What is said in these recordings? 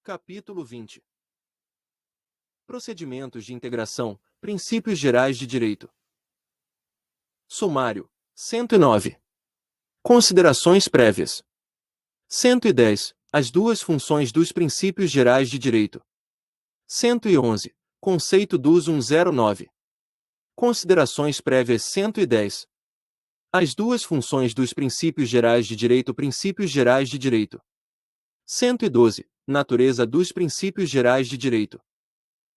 Capítulo 20. Procedimentos de integração, princípios gerais de direito. Sumário. 109. Considerações prévias. 110. As duas funções dos princípios gerais de direito. 111. Conceito dos 109. Considerações prévias 110. As duas funções dos princípios gerais de direito. Princípios gerais de direito. 112. Natureza dos princípios gerais de direito.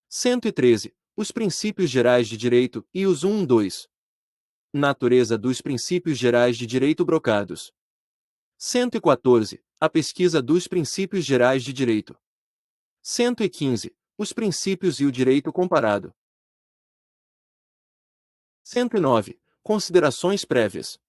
113. Os princípios gerais de direito e os 112. Natureza dos princípios gerais de direito brocados. 114. A pesquisa dos princípios gerais de direito. 115. Os princípios e o direito comparado. 109. Considerações prévias.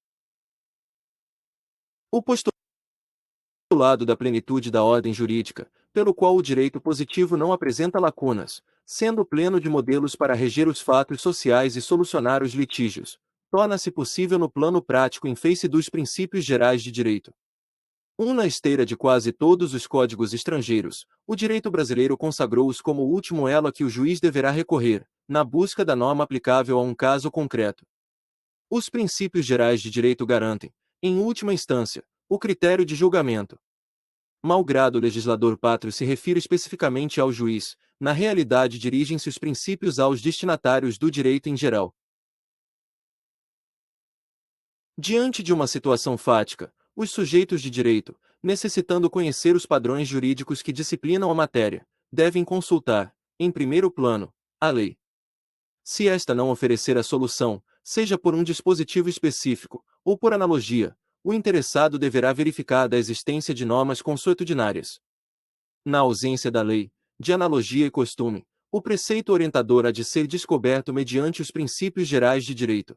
O postulado da plenitude da ordem jurídica, pelo qual o direito positivo não apresenta lacunas, sendo pleno de modelos para reger os fatos sociais e solucionar os litígios, torna-se possível no plano prático em face dos princípios gerais de direito. Na esteira de quase todos os códigos estrangeiros, o direito brasileiro consagrou-os como o último elo a que o juiz deverá recorrer, na busca da norma aplicável a um caso concreto. Os princípios gerais de direito garantem, em última instância, o critério de julgamento. Malgrado o legislador pátrio se refira especificamente ao juiz, na realidade dirigem-se os princípios aos destinatários do direito em geral. Diante de uma situação fática, os sujeitos de direito, necessitando conhecer os padrões jurídicos que disciplinam a matéria, devem consultar, em primeiro plano, a lei. Se esta não oferecer a solução, seja por um dispositivo específico, ou por analogia, o interessado deverá verificar a existência de normas consuetudinárias. Na ausência da lei, de analogia e costume, o preceito orientador há de ser descoberto mediante os princípios gerais de direito.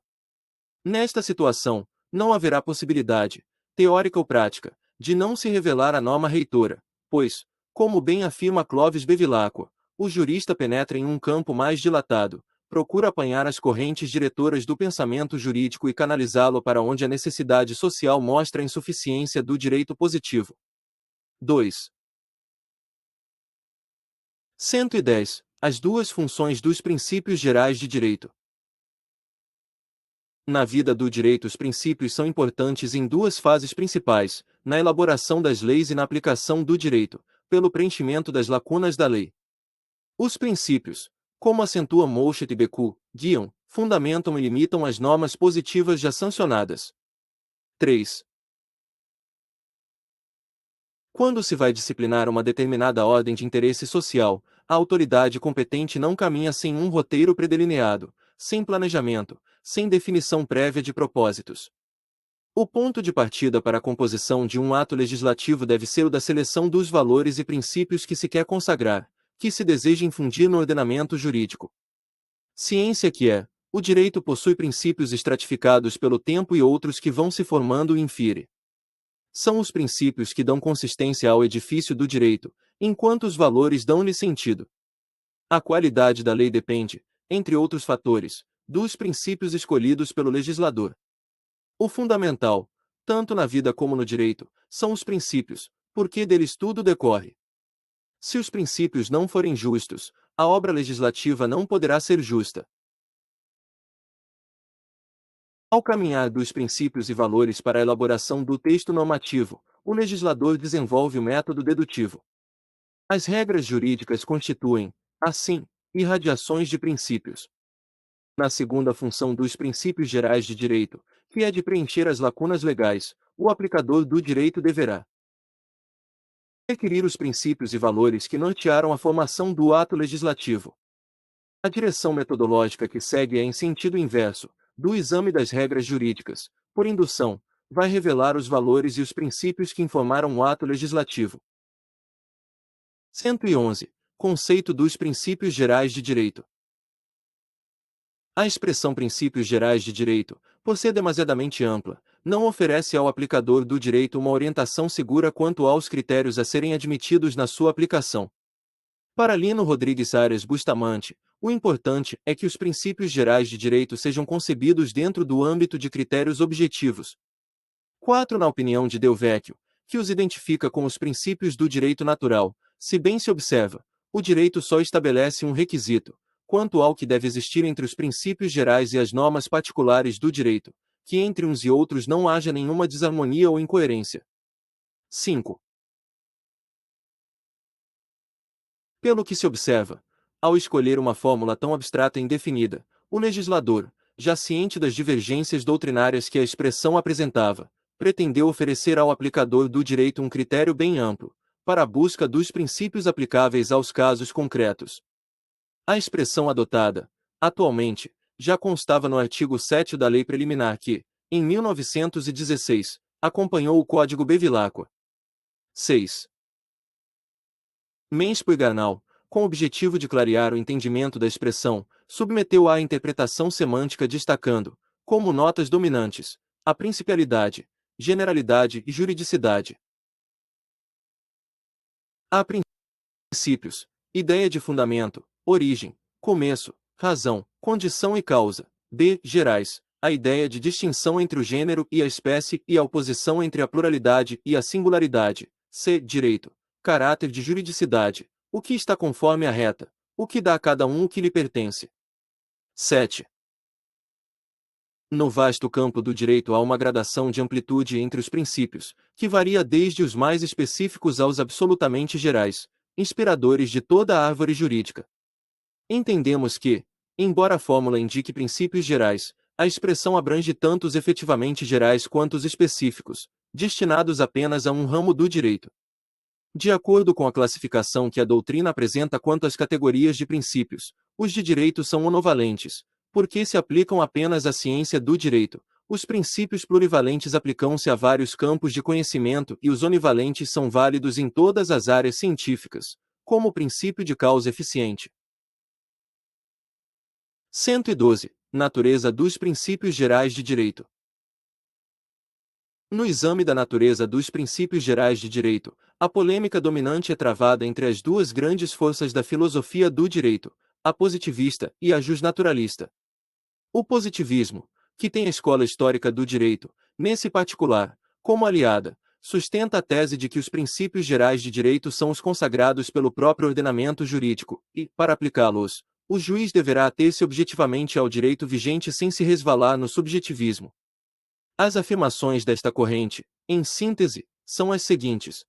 Nesta situação, não haverá possibilidade, teórica ou prática, de não se revelar a norma reitora, pois, como bem afirma Clovis Bevilacqua, o jurista penetra em um campo mais dilatado, procura apanhar as correntes diretoras do pensamento jurídico e canalizá-lo para onde a necessidade social mostra a insuficiência do direito positivo. 2. 110. As duas funções dos princípios gerais de direito. Na vida do direito, os princípios são importantes em duas fases principais: na elaboração das leis e na aplicação do direito, pelo preenchimento das lacunas da lei. Os princípios, como acentua Mouchet e Becu, guiam, fundamentam e limitam as normas positivas já sancionadas. 3. Quando se vai disciplinar uma determinada ordem de interesse social, a autoridade competente não caminha sem um roteiro predelineado, sem planejamento, sem definição prévia de propósitos. O ponto de partida para a composição de um ato legislativo deve ser o da seleção dos valores e princípios que se quer consagrar, que se deseja infundir no ordenamento jurídico. Ciência que é, o direito possui princípios estratificados pelo tempo e outros que vão se formando e infire. São os princípios que dão consistência ao edifício do direito, enquanto os valores dão-lhe sentido. A qualidade da lei depende, entre outros fatores, dos princípios escolhidos pelo legislador. O fundamental, tanto na vida como no direito, são os princípios, porque deles tudo decorre. Se os princípios não forem justos, a obra legislativa não poderá ser justa. Ao caminhar dos princípios e valores para a elaboração do texto normativo, o legislador desenvolve o método dedutivo. As regras jurídicas constituem, assim, irradiações de princípios. Na segunda função dos princípios gerais de direito, que é de preencher as lacunas legais, o aplicador do direito deverá requerir os princípios e valores que nortearam a formação do ato legislativo. A direção metodológica que segue é em sentido inverso, do exame das regras jurídicas, por indução, vai revelar os valores e os princípios que informaram o ato legislativo. 111. Conceito dos princípios gerais de direito. A expressão princípios gerais de direito, por ser demasiadamente ampla, não oferece ao aplicador do direito uma orientação segura quanto aos critérios a serem admitidos na sua aplicação. Para Lino Rodrigues Arias Bustamante, o importante é que os princípios gerais de direito sejam concebidos dentro do âmbito de critérios objetivos. 4. Na opinião de Del Vecchio, que os identifica com os princípios do direito natural, Se bem se observa, o direito só estabelece um requisito, quanto ao que deve existir entre os princípios gerais e as normas particulares do direito, que entre uns e outros não haja nenhuma desarmonia ou incoerência. 5. Pelo que se observa, ao escolher uma fórmula tão abstrata e indefinida, o legislador, já ciente das divergências doutrinárias que a expressão apresentava, pretendeu oferecer ao aplicador do direito um critério bem amplo, para a busca dos princípios aplicáveis aos casos concretos. A expressão adotada, atualmente, já constava no artigo 7º da Lei Preliminar que, em 1916, acompanhou o Código Bevilacqua. 6. Menspo e Garnal, com o objetivo de clarear o entendimento da expressão, submeteu-a à interpretação semântica destacando, como notas dominantes, a principialidade, generalidade e juridicidade. A princípios, ideia de fundamento, origem, começo, razão, condição e causa. B. Gerais, a ideia de distinção entre o gênero e a espécie e a oposição entre a pluralidade e a singularidade. C. Direito, caráter de juridicidade, o que está conforme a reta, o que dá a cada um o que lhe pertence. 7. No vasto campo do direito há uma gradação de amplitude entre os princípios, que varia desde os mais específicos aos absolutamente gerais, inspiradores de toda a árvore jurídica. Entendemos que, embora a fórmula indique princípios gerais, a expressão abrange tanto os efetivamente gerais quanto os específicos, destinados apenas a um ramo do direito. De acordo com a classificação que a doutrina apresenta quanto às categorias de princípios, os de direito são monovalentes, porque se aplicam apenas à ciência do direito. Os princípios plurivalentes aplicam-se a vários campos de conhecimento e os onivalentes são válidos em todas as áreas científicas, como o princípio de causa eficiente. 112. Natureza dos princípios gerais de direito. No exame da natureza dos princípios gerais de direito, a polêmica dominante é travada entre as duas grandes forças da filosofia do direito, a positivista e a justnaturalista. O positivismo, que tem a escola histórica do direito, nesse particular, como aliada, sustenta a tese de que os princípios gerais de direito são os consagrados pelo próprio ordenamento jurídico e, para aplicá-los, o juiz deverá ater-se objetivamente ao direito vigente sem se resvalar no subjetivismo. As afirmações desta corrente, em síntese, são as seguintes.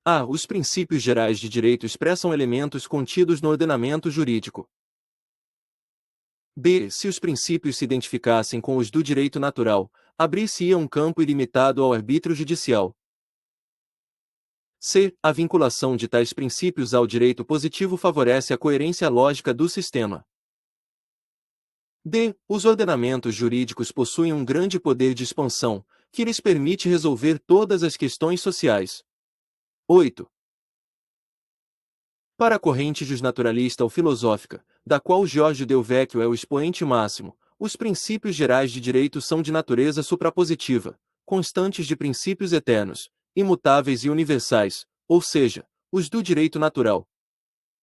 A. Os princípios gerais de direito expressam elementos contidos no ordenamento jurídico. B. Se os princípios se identificassem com os do direito natural, abrir-se-ia um campo ilimitado ao arbítrio judicial. C. A vinculação de tais princípios ao direito positivo favorece a coerência lógica do sistema. D. Os ordenamentos jurídicos possuem um grande poder de expansão, que lhes permite resolver todas as questões sociais. 8. Para a corrente justnaturalista ou filosófica, da qual Giorgio Del Vecchio é o expoente máximo, os princípios gerais de direito são de natureza suprapositiva, constantes de princípios eternos, imutáveis e universais, ou seja, os do direito natural.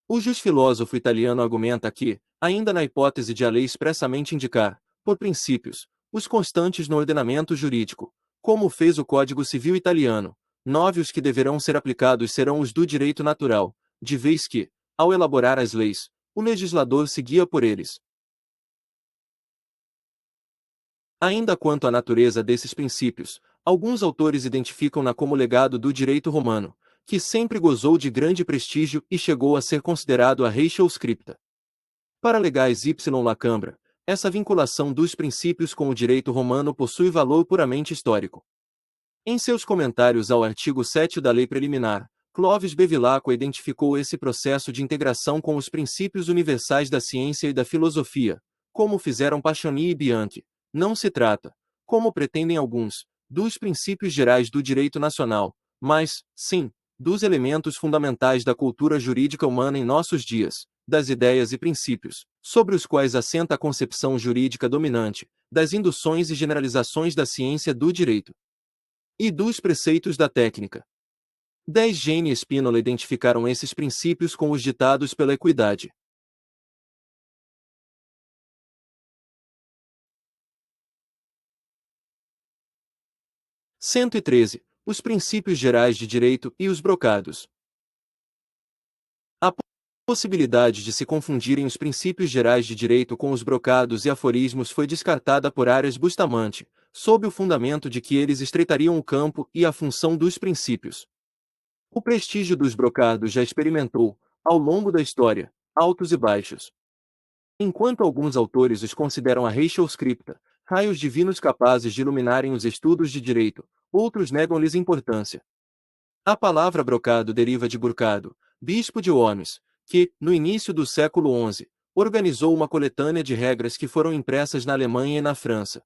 O jusfilósofo italiano argumenta que, ainda na hipótese de a lei expressamente indicar, por princípios, os constantes no ordenamento jurídico, como fez o Código Civil italiano, 9 os que deverão ser aplicados serão os do direito natural, de vez que, ao elaborar as leis, o legislador se guia por eles. Ainda quanto à natureza desses princípios, alguns autores identificam-na como legado do direito romano, que sempre gozou de grande prestígio e chegou a ser considerado a ratio scripta. Para legais Y. Lacambra, essa vinculação dos princípios com o direito romano possui valor puramente histórico. Em seus comentários ao artigo 7º da Lei Preliminar, Clovis Bevilacqua identificou esse processo de integração com os princípios universais da ciência e da filosofia, como fizeram Paccioni e Bianchi. Não se trata, como pretendem alguns, dos princípios gerais do direito nacional, mas, sim, dos elementos fundamentais da cultura jurídica humana em nossos dias, das ideias e princípios, sobre os quais assenta a concepção jurídica dominante, das induções e generalizações da ciência do direito e dos preceitos da técnica. 10 Jane e Spínola identificaram esses princípios com os ditados pela equidade. Cento e 113. Os princípios gerais de direito e os brocados. Possibilidade de se confundirem os princípios gerais de direito com os brocados e aforismos foi descartada por Arias Bustamante, sob o fundamento de que eles estreitariam o campo e a função dos princípios. O prestígio dos brocados já experimentou, ao longo da história, altos e baixos. Enquanto alguns autores os consideram a Reichel scripta, raios divinos capazes de iluminarem os estudos de direito, outros negam-lhes importância. A palavra brocado deriva de Burcado, bispo de Worms, que, no início do século XI, organizou uma coletânea de regras que foram impressas na Alemanha e na França.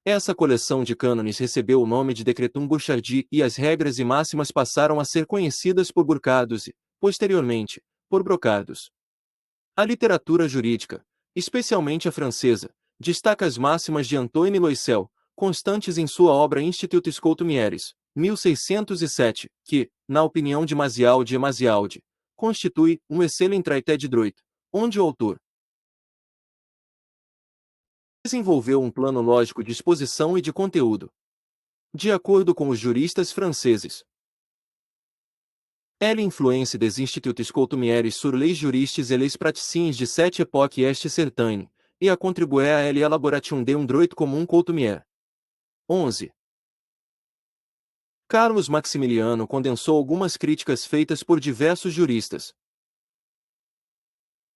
Essa coleção de cânones recebeu o nome de Decretum Burchardi e as regras e máximas passaram a ser conhecidas por burcados e, posteriormente, por brocados. A literatura jurídica, especialmente a francesa, destaca as máximas de Antoine Loisel, constantes em sua obra Institutes Coutumieres, 1607, que, na opinião de Mazialdi e Mazialdi, constitui um excelente traité de droit, onde o autor desenvolveu um plano lógico de exposição e de conteúdo. De acordo com os juristas franceses, l'influence des instituts coutumières sur les juristes et les praticiens de cette époque est certaine, et a contribué à l'élaboration d'un droit commun coutumier. 11. Carlos Maximiliano condensou algumas críticas feitas por diversos juristas.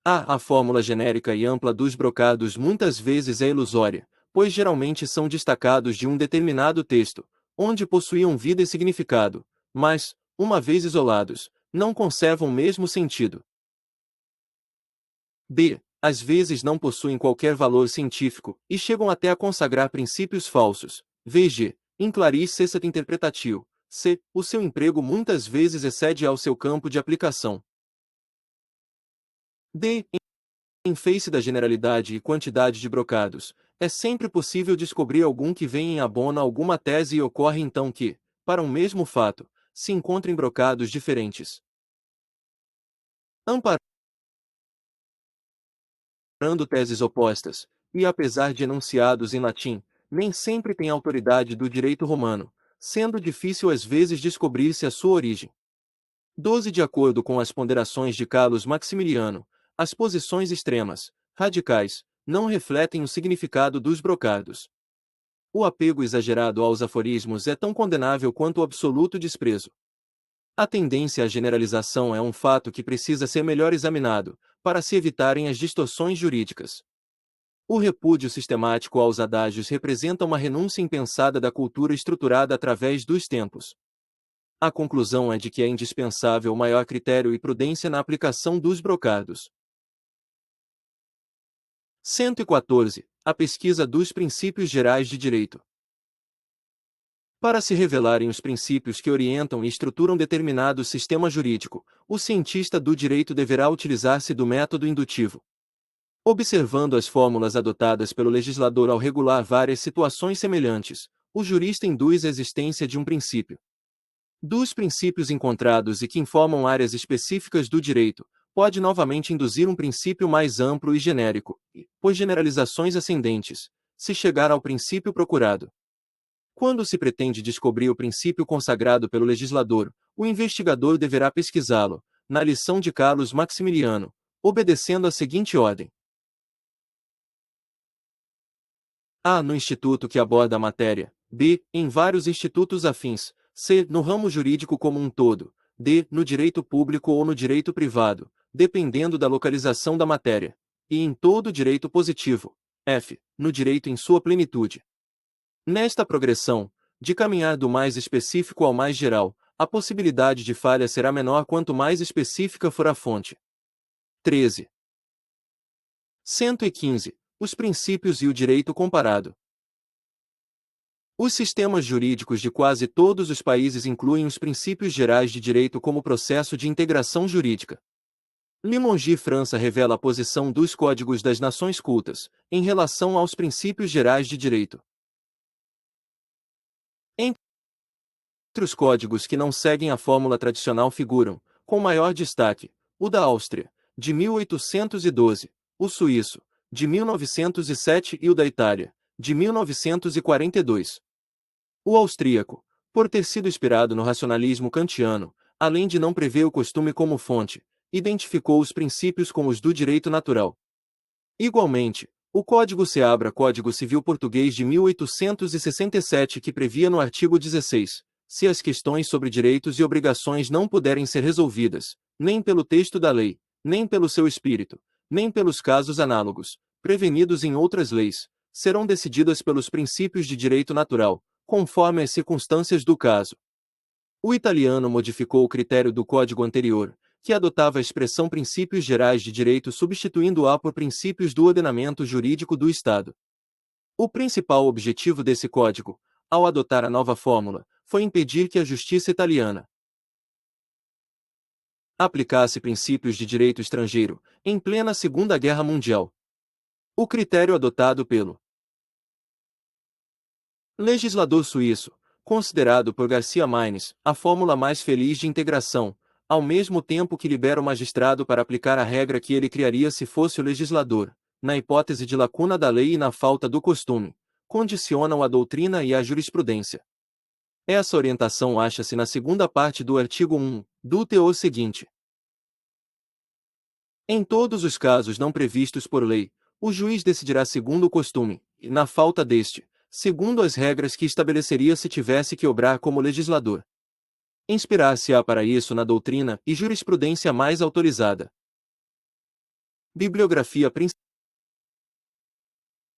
A fórmula genérica e ampla dos brocados muitas vezes é ilusória, pois geralmente são destacados de um determinado texto, onde possuíam vida e significado, mas, uma vez isolados, não conservam o mesmo sentido. B. Às vezes não possuem qualquer valor científico, e chegam até a consagrar princípios falsos. VG. Inclaris cessat interpretatio. C. O seu emprego muitas vezes excede ao seu campo de aplicação. D. Em face da generalidade e quantidade de brocados, é sempre possível descobrir algum que venha em abono a alguma tese e ocorre então que, para um mesmo fato, se encontrem brocados diferentes. Amparando teses opostas, e apesar de enunciados em latim, nem sempre têm autoridade do direito romano, sendo difícil às vezes descobrir-se a sua origem. 12. De acordo com as ponderações de Carlos Maximiliano, as posições extremas, radicais, não refletem o significado dos brocados. O apego exagerado aos aforismos é tão condenável quanto o absoluto desprezo. A tendência à generalização é um fato que precisa ser melhor examinado, para se evitarem as distorções jurídicas. O repúdio sistemático aos adágios representa uma renúncia impensada da cultura estruturada através dos tempos. A conclusão é de que é indispensável maior critério e prudência na aplicação dos brocados. 114. A pesquisa dos princípios gerais de direito. Para se revelarem os princípios que orientam e estruturam determinado sistema jurídico, o cientista do direito deverá utilizar-se do método indutivo. Observando as fórmulas adotadas pelo legislador ao regular várias situações semelhantes, o jurista induz a existência de um princípio. Dos princípios encontrados e que informam áreas específicas do direito, pode novamente induzir um princípio mais amplo e genérico, e, por generalizações ascendentes, se chegar ao princípio procurado. Quando se pretende descobrir o princípio consagrado pelo legislador, o investigador deverá pesquisá-lo, na lição de Carlos Maximiliano, obedecendo a seguinte ordem. A. No instituto que aborda a matéria. B. Em vários institutos afins. C. No ramo jurídico como um todo. D. No direito público ou no direito privado, dependendo da localização da matéria. E em todo direito positivo. F. No direito em sua plenitude. Nesta progressão, de caminhar do mais específico ao mais geral, a possibilidade de falha será menor quanto mais específica for a fonte. 13. 115. Os princípios e o direito comparado. Os sistemas jurídicos de quase todos os países incluem os princípios gerais de direito como processo de integração jurídica. Limongi França revela a posição dos códigos das nações cultas, em relação aos princípios gerais de direito. Entre os códigos que não seguem a fórmula tradicional figuram, com maior destaque, o da Áustria, de 1812, o suíço, de 1907 e o da Itália, de 1942. O austríaco, por ter sido inspirado no racionalismo kantiano, além de não prever o costume como fonte, identificou os princípios com os do direito natural. Igualmente, o Código Seabra, Código Civil Português de 1867, que previa no artigo 16, se as questões sobre direitos e obrigações não puderem ser resolvidas, nem pelo texto da lei, nem pelo seu espírito, nem pelos casos análogos, prevenidos em outras leis, serão decididas pelos princípios de direito natural, conforme as circunstâncias do caso. O italiano modificou o critério do código anterior, que adotava a expressão princípios gerais de direito substituindo-a por princípios do ordenamento jurídico do Estado. O principal objetivo desse código, ao adotar a nova fórmula, foi impedir que a justiça italiana aplicasse princípios de direito estrangeiro, em plena Segunda Guerra Mundial. O critério adotado pelo legislador suíço, considerado por Garcia Marques a fórmula mais feliz de integração, ao mesmo tempo que libera o magistrado para aplicar a regra que ele criaria se fosse o legislador, na hipótese de lacuna da lei e na falta do costume, condicionam a doutrina e a jurisprudência. Essa orientação acha-se na segunda parte do artigo 1, do teor seguinte. Em todos os casos não previstos por lei, o juiz decidirá segundo o costume, e, na falta deste, segundo as regras que estabeleceria se tivesse que obrar como legislador. Inspirar-se-á para isso na doutrina e jurisprudência mais autorizada. Bibliografia principal.